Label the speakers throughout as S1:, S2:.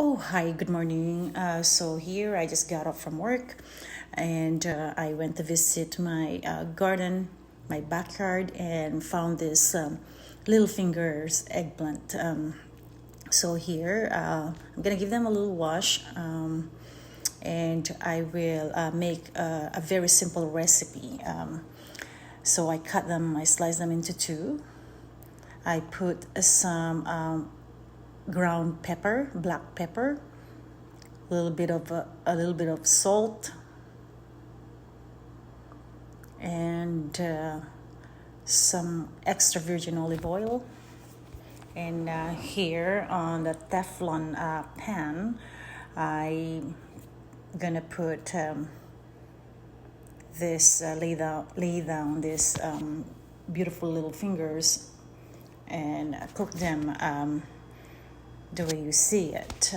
S1: Oh, hi, good morning. So here I just got off from work and I went to visit my garden, my backyard, and found this little fingers eggplant. So here I'm gonna give them a little wash, and I will make a very simple recipe. So I slice them into two. I put some ground pepper, black pepper, a little bit of salt, and some extra virgin olive oil. And here on the Teflon pan, I'm gonna put lay down this beautiful little fingers and cook them the way you see it.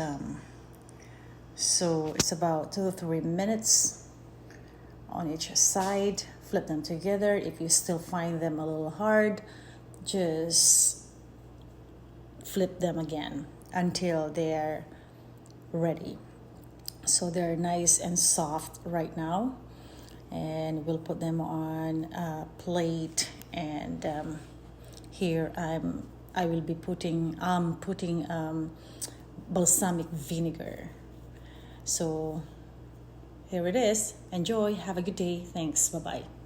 S1: So it's about 2 to 3 minutes on each side. Flip them together. If you still find them a little hard, just flip them again until they're ready. So they're nice and soft right now, and we'll put them on a plate. And here I will be putting balsamic vinegar. So here it is. Enjoy. Have a good day. Thanks. Bye bye.